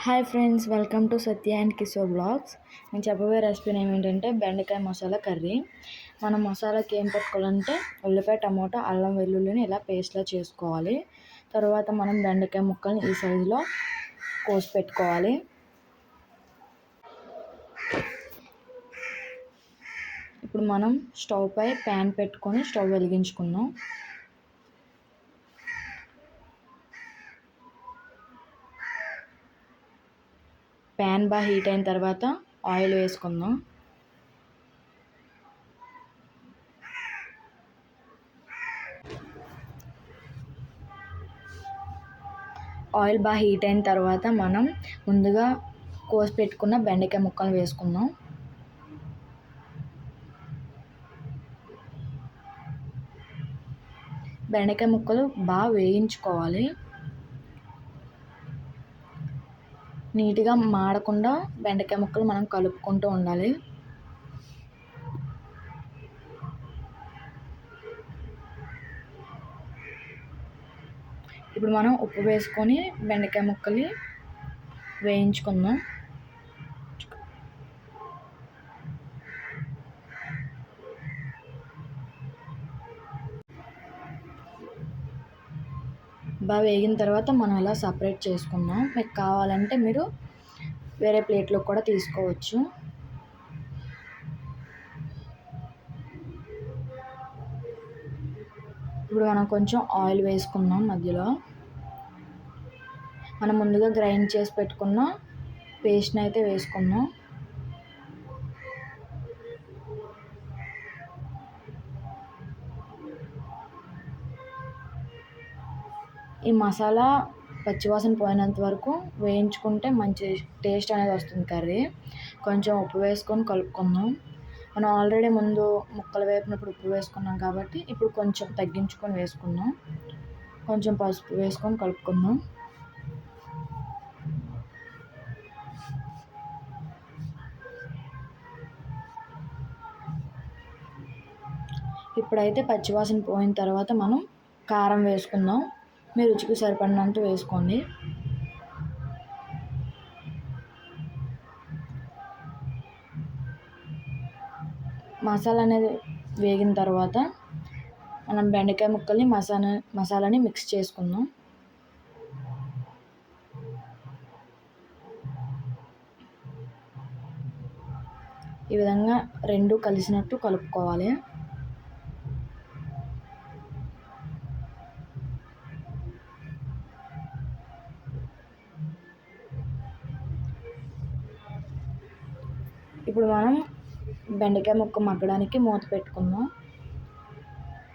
Hi friends, welcome to Satya and Kishore blogs. నేను చెప్పబోయే recipe ఏమిటంటే బెండకాయ మసాలా కర్రీ. మనం మసాలాకి ఏం పెట్టుకోవాలంటే ఉల్లిపాయ, టమోటా, అల్లం వెల్లుల్లిని ఇలా పేస్ట్లా చేసుకోవాలి. తర్వాత మనం బెండకాయ ముక్కల్ని ఈ సైజులో కోసి పెట్టుకోవాలి. ఇప్పుడు మనం స్టవ్ పై ప్యాన్ పెట్టుకొని స్టవ్ వెలిగించుకుందాం. ప్యాన్ బాగా హీట్ అయిన తర్వాత ఆయిల్ వేసుకుందాం. ఆయిల్ బాగా హీట్ అయిన తర్వాత మనం ముందుగా కోసి పెట్టుకున్న బెండకాయ ముక్కలు వేసుకుందాం. బెండకాయ ముక్కలు బాగా వేయించుకోవాలి. నీట్గా మాడకుండా బెండకాయ ముక్కలు మనం కలుపుకుంటూ ఉండాలి. ఇప్పుడు మనం ఉప్పు వేసుకొని బెండకాయ ముక్కలు వేయించుకుందాం. బాగా వేగిన తర్వాత మనం ఇలా సపరేట్ చేసుకుందాం. మీకు కావాలంటే మీరు వేరే ప్లేట్లో కూడా తీసుకోవచ్చు. ఇప్పుడు మనం కొంచెం ఆయిల్ వేసుకుందాం. మధ్యలో మనం ముందుగా గ్రైండ్ చేసి పెట్టుకున్న పేస్ట్ని అయితే వేసుకుందాం. ఈ మసాలా పచ్చివాసన పోయినంత వరకు వేయించుకుంటే మంచి టేస్ట్ అనేది వస్తుంది కర్రీ. కొంచెం ఉప్పు వేసుకొని కలుపుకుందాం. మనం ఆల్రెడీ ముందు ముక్కలు వేపినప్పుడు ఉప్పు వేసుకున్నాం కాబట్టి ఇప్పుడు కొంచెం తగ్గించుకొని వేసుకుందాం. కొంచెం పసుపు వేసుకొని కలుపుకుందాం. ఇప్పుడైతే పచ్చివాసన పోయిన తర్వాత మనం కారం వేసుకుందాం. మీ రుచికి సరిపడినంత వేసుకోండి. మసాలా అనేది వేగిన తర్వాత మనం బెండకాయ ముక్కల్ని మసాలాని మిక్స్ చేసుకుందాం. ఈ విధంగా రెండు కలిసినట్టు కలుపుకోవాలి. ఇప్పుడు మనం బెండకాయ ముక్క మగ్గడానికి మూత పెట్టుకుందాం.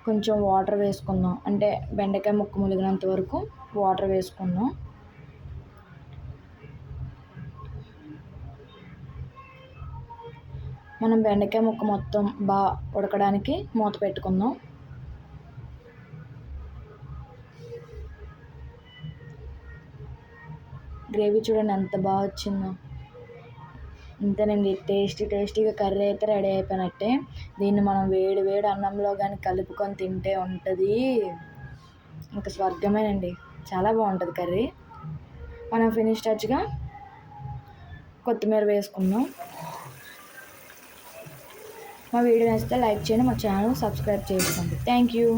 కొంచెం వాటర్ వేసుకుందాం. అంటే బెండకాయ ముక్క ములిగినంత వరకు వాటర్ వేసుకుందాం. మనం బెండకాయ ముక్క మొత్తం బాగా ఉడకడానికి మూత పెట్టుకుందాం. గ్రేవీ చూడండి ఎంత బాగా వచ్చిందో. ఇంతేనండి, టేస్టీగా కర్రీ అయితే రెడీ అయిపోయినట్టే. దీన్ని మనం వేడి వేడి అన్నంలో కానీ కలుపుకొని తింటే ఉంటుంది ఇంకా స్వర్గమేనండి. చాలా బాగుంటుంది కర్రీ. మనం ఫినిష్ టచ్గా కొత్తిమీర వేసుకుందాం. మా వీడియో నచ్చితే లైక్ చేయండి, మా ఛానల్ సబ్స్క్రైబ్ చేసుకోండి. Thank you.